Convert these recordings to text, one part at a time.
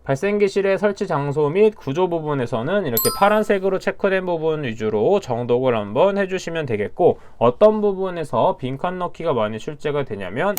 발생기실의 설치 장소 및 구조 부분에서는 이렇게 파란색으로 체크된 부분 위주로 정독을 한번 해주시면 되겠고, 어떤 부분에서 빈칸 넣기가 많이 출제가 되냐면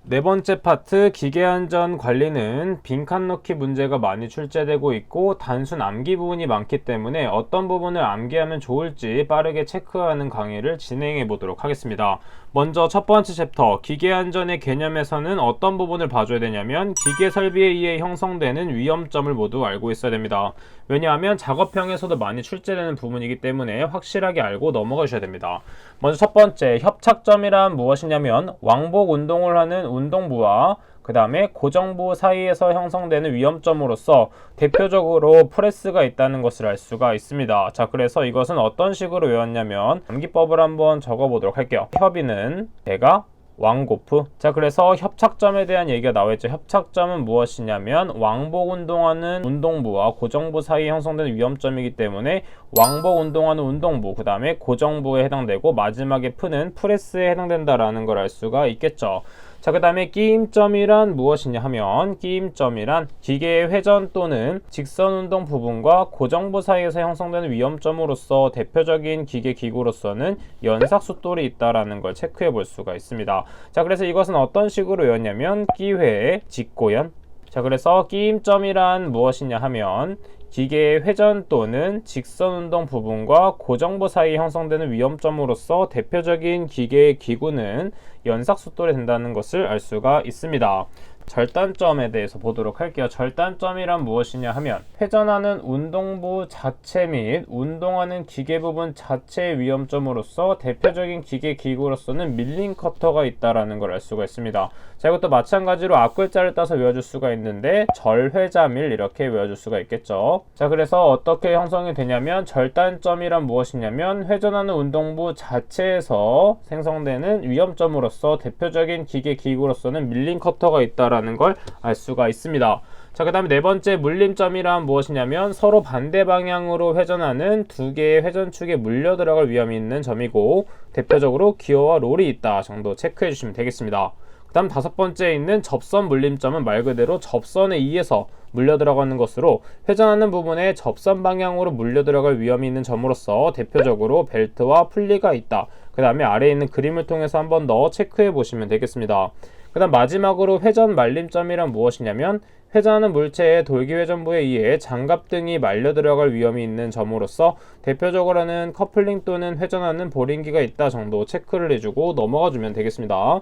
네 번째 파트 기계안전 관리는 빈칸 넣기 문제가 많이 출제되고 있고, 단순 암기 부분이 많기 때문에 어떤 부분을 암기하면 좋을지 빠르게 체크하는 강의를 진행해 보도록 하겠습니다. 먼저 첫 번째 챕터 기계안전의 개념에서는 어떤 부분을 봐줘야 되냐면 기계 설비에 의해 형성되는 위험점을 모두 알고 있어야 됩니다. 왜냐하면 작업형에서도 많이 출제되는 부분이기 때문에 확실하게 알고 넘어가 주셔야 됩니다. 먼저 첫 번째 협착점이란 무엇이냐면 왕복 운동을 하는 운동부와 그 다음에 고정부 사이에서 형성되는 위험점으로서 대표적으로 프레스가 있다는 것을 알 수가 있습니다. 자, 그래서 이것은 어떤 식으로 외웠냐면 암기법을 한번 적어 보도록 할게요. 협의는 대가 왕고프. 자, 그래서 협착점에 대한 얘기가 나와있죠. 협착점은 무엇이냐면 왕복 운동하는 운동부와 고정부 사이에 형성되는 위험점이기 때문에 왕복 운동하는 운동부, 그 다음에 고정부에 해당되고 마지막에 푸는 프레스에 해당된다라는 걸 알 수가 있겠죠. 자, 그 다음에 끼임점이란 무엇이냐 하면 끼임점이란 기계의 회전 또는 직선 운동 부분과 고정부 사이에서 형성되는 위험점으로서 대표적인 기계 기구로서는 연삭숫돌이 있다라는 걸 체크해 볼 수가 있습니다. 자, 그래서 이것은 어떤 식으로 외웠냐면 끼회, 직고연. 자, 그래서 끼임점이란 무엇이냐 하면 기계의 회전 또는 직선 운동 부분과 고정부 사이에 형성되는 위험점으로서 대표적인 기계의 기구는 연삭숫돌이 된다는 것을 알 수가 있습니다. 절단점에 대해서 보도록 할게요. 절단점이란 무엇이냐 하면 회전하는 운동부 자체 및 운동하는 기계 부분 자체의 위험점으로서 대표적인 기계 기구로서는 밀링 커터가 있다라는 걸 알 수가 있습니다. 자, 이것도 마찬가지로 앞글자를 따서 외워줄 수가 있는데 절회자밀 이렇게 외워줄 수가 있겠죠. 자, 그래서 어떻게 형성이 되냐면 절단점이란 무엇이냐면 회전하는 운동부 자체에서 생성되는 위험점으로서 대표적인 기계 기구로서는 밀링 커터가 있다 라는 걸 알 수가 있습니다. 자, 그 다음에 네 번째 물림점이란 무엇이냐면 서로 반대 방향으로 회전하는 두 개의 회전축에 물려 들어갈 위험이 있는 점이고, 대표적으로 기어와 롤이 있다 정도 체크해 주시면 되겠습니다. 그 다음 다섯 번째에 있는 접선 물림점은 말 그대로 접선에 의해서 물려 들어가는 것으로 회전하는 부분에 접선 방향으로 물려 들어갈 위험이 있는 점으로서 대표적으로 벨트와 풀리가 있다. 그 다음에 아래에 있는 그림을 통해서 한번 더 체크해 보시면 되겠습니다. 그 다음 마지막으로 회전 말림점이란 무엇이냐면 회전하는 물체의 돌기회전부에 의해 장갑 등이 말려 들어갈 위험이 있는 점으로서 대표적으로는 커플링 또는 회전하는 보링기가 있다 정도 체크를 해주고 넘어가 주면 되겠습니다.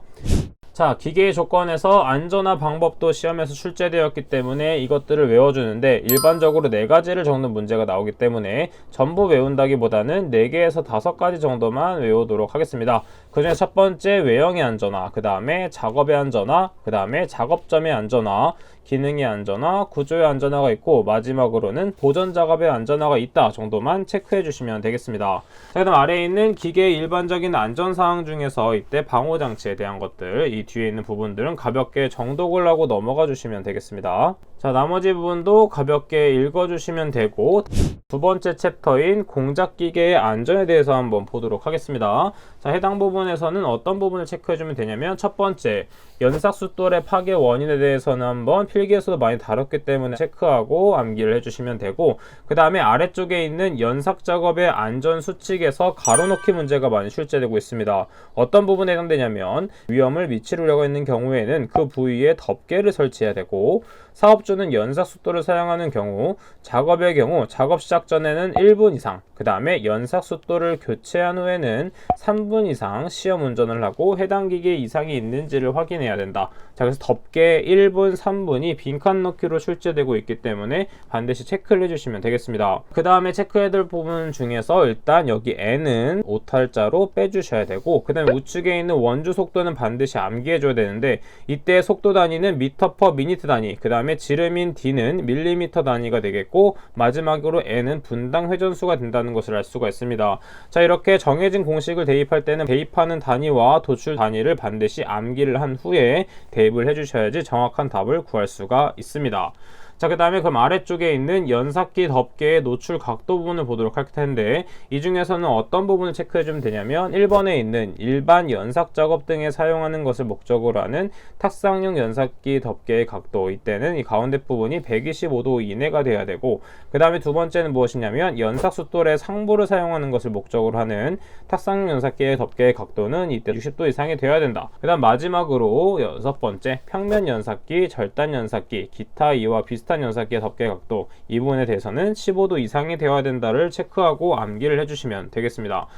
자, 기계의 조건에서 안전화 방법도 시험에서 출제되었기 때문에 이것들을 외워주는데 일반적으로 4가지를 적는 문제가 나오기 때문에 전부 외운다기보다는 4개에서 5가지 정도만 외우도록 하겠습니다. 그 중에 첫 번째 외형의 안전화, 그 다음에 작업의 안전화, 그 다음에 작업점의 안전화, 기능의 안전화, 구조의 안전화가 있고 마지막으로는 보전 작업의 안전화가 있다 정도만 체크해 주시면 되겠습니다. 자, 그 다음 아래에 있는 기계의 일반적인 안전사항 중에서 이때 방호장치에 대한 것들, 이 뒤에 있는 부분들은 가볍게 정독을 하고 넘어가 주시면 되겠습니다. 자, 나머지 부분도 가볍게 읽어 주시면 되고, 두 번째 챕터인 공작기계의 안전에 대해서 한번 보도록 하겠습니다. 자, 해당 부분에서는 어떤 부분을 체크해 주면 되냐면 첫 번째, 연삭숫돌의 파괴 원인에 대해서는 한번 필기에서도 많이 다뤘기 때문에 체크하고 암기를 해주시면 되고, 그 다음에 아래쪽에 있는 연삭 작업의 안전 수칙에서 가로놓기 문제가 많이 출제되고 있습니다. 어떤 부분에 해당되냐면 위험을 미치려고 있는 경우에는 그 부위에 덮개를 설치해야 되고, 사업주는 연삭숫돌을 사용하는 경우, 작업의 경우 작업 시작 전에는 1분 이상, 그 다음에 연삭숫돌을 교체한 후에는 3분 이상 시험 운전을 하고 해당 기계에 이상이 있는지를 확인해야 된다. 자, 그래서 덮개 1분, 3분이 빈칸 넣기로 출제되고 있기 때문에 반드시 체크를 해주시면 되겠습니다. 그 다음에 체크해야 될 부분 중에서 일단 여기 N은 오탈자로 빼주셔야 되고, 그 다음에 우측에 있는 원주 속도는 반드시 암기해줘야 되는데 이때 속도 단위는 미터 퍼 미니트 단위, 그 다음에 지름인 D는 밀리미터 단위가 되겠고 마지막으로 N은 분당 회전수가 된다는 것을 알 수가 있습니다. 자, 이렇게 정해진 공식을 대입할 때는 대입하는 단위와 도출 단위를 반드시 암기를 한 후에 대입을 해주셔야지 정확한 답을 구할 수가 있습니다. 자, 그 다음에 그럼 아래쪽에 있는 연삭기 덮개의 노출 각도 부분을 보도록 할 텐데, 이 중에서는 어떤 부분을 체크해주면 되냐면 1번에 있는 일반 연삭 작업 등에 사용하는 것을 목적으로 하는 탁상용 연삭기 덮개의 각도, 이때는 이 가운데 부분이 125도 이내가 돼야 되고, 그 다음에 두 번째는 무엇이냐면 연삭 숫돌의 상부를 사용하는 것을 목적으로 하는 탁상용 연삭기의 덮개의 각도는 이때 60도 이상이 되어야 된다. 그 다음 마지막으로 여섯 번째, 평면 연삭기, 절단 연삭기, 기타 이와 비슷한 연삭기의 덮개 각도, 이 부분에 대해서는 15도 이상이 되어야 된다를 체크하고 암기를 해주시면 되겠습니다.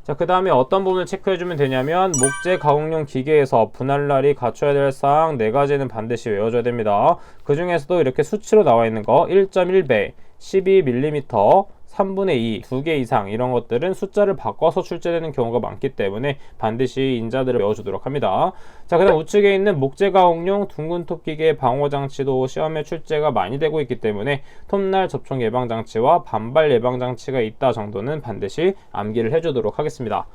자, 그 다음에 어떤 부분을 체크해주면 되냐면 목재 가공용 기계에서 분할날이 갖춰야 될 사항 4가지는 반드시 외워줘야 됩니다. 그 중에서도 이렇게 수치로 나와 있는 거 1.1배, 12mm, 3분의 2, 2개 이상, 이런 것들은 숫자를 바꿔서 출제되는 경우가 많기 때문에 반드시 인자들을 외워주도록 합니다. 자, 그 다음 우측에 있는 목재 가공용 둥근 톱기계 방호장치도 시험에 출제가 많이 되고 있기 때문에 톱날 접촉 예방장치와 반발 예방장치가 있다 정도는 반드시 암기를 해주도록 하겠습니다.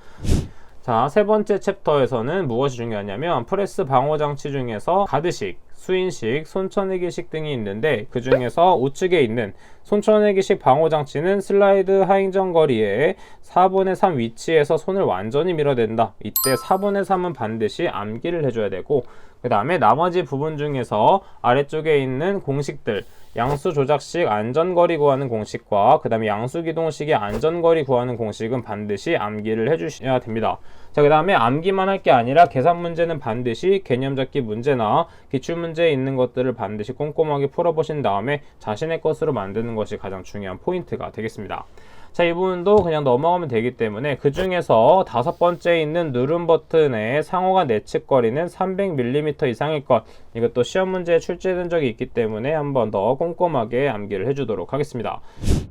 자, 세 번째 챕터에서는 무엇이 중요하냐면 프레스 방호장치 중에서 가드식, 수인식, 손쳐내기식 등이 있는데, 그 중에서 우측에 있는 손쳐내기식 방호장치는 슬라이드 하행전 거리에 4분의 3 위치에서 손을 완전히 밀어댄다. 이때 4분의 3은 반드시 암기를 해줘야 되고, 그 다음에 나머지 부분 중에서 아래쪽에 있는 공식들, 양수 조작식 안전거리 구하는 공식과 그 다음에 양수 기동식의 안전거리 구하는 공식은 반드시 암기를 해주셔야 됩니다. 자, 그 다음에 암기만 할 게 아니라 계산 문제는 반드시 개념 잡기 문제나 기출문제에 있는 것들을 반드시 꼼꼼하게 풀어보신 다음에 자신의 것으로 만드는 것이 가장 중요한 포인트가 되겠습니다. 자, 이 부분도 그냥 넘어가면 되기 때문에 그 중에서 다섯 번째에 있는 누름 버튼의 상호간 내측 거리는 300mm 이상일 것, 이것도 시험 문제에 출제된 적이 있기 때문에 한 번 더 꼼꼼하게 암기를 해주도록 하겠습니다.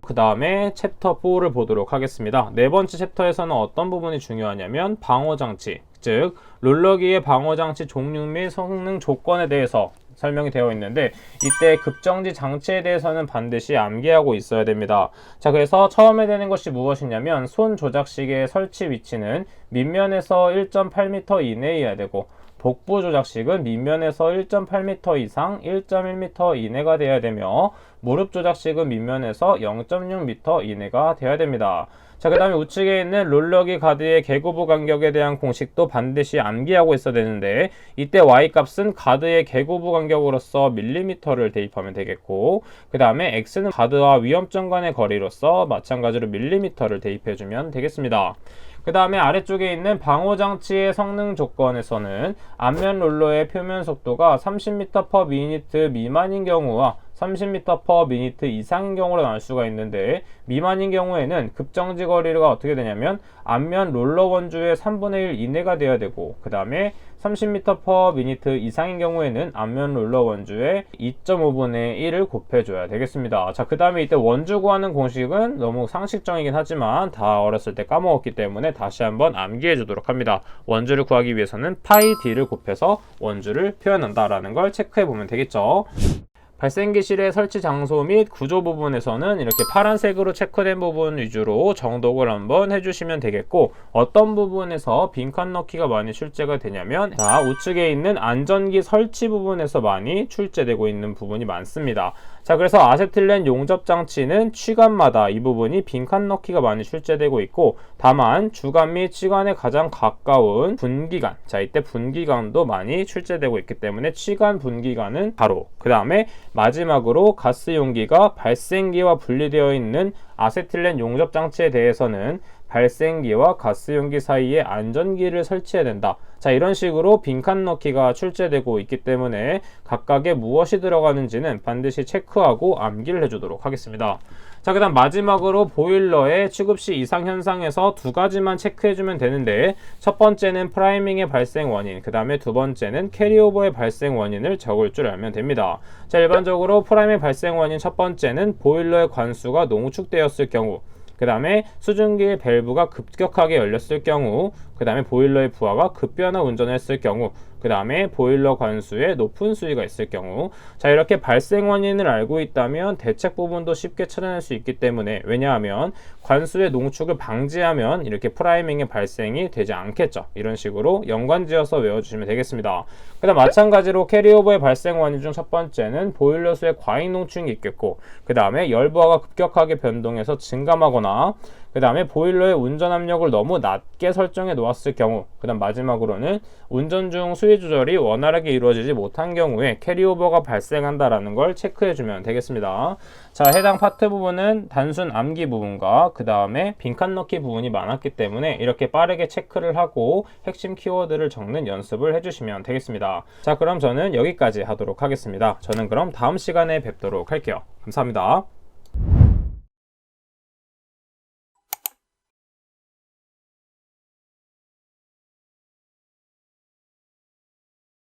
그 다음에 챕터 4를 보도록 하겠습니다. 네 번째 챕터에서는 어떤 부분이 중요하냐면 방호장치, 즉 롤러기의 방호장치 종류 및 성능 조건에 대해서 설명이 되어 있는데, 이때 급정지 장치에 대해서는 반드시 암기하고 있어야 됩니다. 자, 그래서 처음에 되는 것이 무엇이냐면 손 조작식의 설치 위치는 밑면에서 1.8m 이내여야 되고, 복부 조작식은 밑면에서 1.8m 이상 1.1m 이내가 되어야 되며, 무릎 조작식은 밑면에서 0.6m 이내가 되어야 됩니다. 자, 그 다음에 우측에 있는 롤러기 가드의 개구부 간격에 대한 공식도 반드시 암기하고 있어야 되는데, 이때 Y값은 가드의 개구부 간격으로서 밀리미터를 대입하면 되겠고, 그 다음에 X는 가드와 위험점 간의 거리로서 마찬가지로 밀리미터를 대입해주면 되겠습니다. 그 다음에 아래쪽에 있는 방호장치의 성능 조건에서는 앞면 롤러의 표면 속도가 30m/min 미만인 경우와 30m/min 이상인 경우로 나눌 수가 있는데, 미만인 경우에는 급정지 거리가 어떻게 되냐면 앞면 롤러 원주의 3분의 1 이내가 되어야 되고, 그 다음에 30m/min 이상인 경우에는 앞면 롤러 원주의 2.5분의 1을 곱해줘야 되겠습니다. 자, 그 다음에 이때 원주 구하는 공식은 너무 상식적이긴 하지만 다 어렸을 때 까먹었기 때문에 다시 한번 암기해 주도록 합니다. 원주를 구하기 위해서는 파이 d를 곱해서 원주를 표현한다라는 걸 체크해 보면 되겠죠. 발생기실의 설치 장소 및 구조 부분에서는 이렇게 파란색으로 체크된 부분 위주로 정독을 한번 해주시면 되겠고, 어떤 부분에서 빈칸 넣기가 많이 출제가 되냐면, 자, 우측에 있는 안전기 설치 부분에서 많이 출제되고 있는 부분이 많습니다. 자, 그래서 아세틸렌 용접 장치는 취관마다 이 부분이 빈칸 넣기가 많이 출제되고 있고, 다만 주관 및 취관에 가장 가까운 분기관, 자, 이때 분기관도 많이 출제되고 있기 때문에 취관 분기관은 바로, 그 다음에 마지막으로 가스 용기가 발생기와 분리되어 있는 아세틸렌 용접 장치에 대해서는 발생기와 가스 용기 사이에 안전기를 설치해야 된다. 자, 이런 식으로 빈칸 넣기가 출제되고 있기 때문에 각각에 무엇이 들어가는지는 반드시 체크하고 암기를 해주도록 하겠습니다. 자, 그 다음 마지막으로 보일러의 취급시 이상 현상에서 두 가지만 체크해주면 되는데, 첫 번째는 프라이밍의 발생 원인, 그 다음에 두 번째는 캐리오버의 발생 원인을 적을 줄 알면 됩니다. 자, 일반적으로 프라이밍 발생 원인 첫 번째는 보일러의 관수가 농축되었을 경우, 그 다음에 수증기의 밸브가 급격하게 열렸을 경우, 그 다음에 보일러의 부하가 급변화 운전을 했을 경우, 그 다음에 보일러 관수에 높은 수위가 있을 경우. 자, 이렇게 발생 원인을 알고 있다면 대책 부분도 쉽게 찾아낼 수 있기 때문에, 왜냐하면 관수의 농축을 방지하면 이렇게 프라이밍의 발생이 되지 않겠죠. 이런 식으로 연관지어서 외워주시면 되겠습니다. 그 다음 마찬가지로 캐리오버의 발생 원인 중 첫 번째는 보일러수의 과잉 농축이 있겠고, 그 다음에 열부하가 급격하게 변동해서 증감하거나, 그 다음에 보일러의 운전 압력을 너무 낮게 설정해 놓았을 경우, 그 다음 마지막으로는 운전 중 수위 조절이 원활하게 이루어지지 못한 경우에 캐리오버가 발생한다라는 걸 체크해 주면 되겠습니다. 자, 해당 파트 부분은 단순 암기 부분과 그 다음에 빈칸 넣기 부분이 많았기 때문에 이렇게 빠르게 체크를 하고 핵심 키워드를 적는 연습을 해주시면 되겠습니다. 자, 그럼 저는 여기까지 하도록 하겠습니다. 저는 그럼 다음 시간에 뵙도록 할게요. 감사합니다.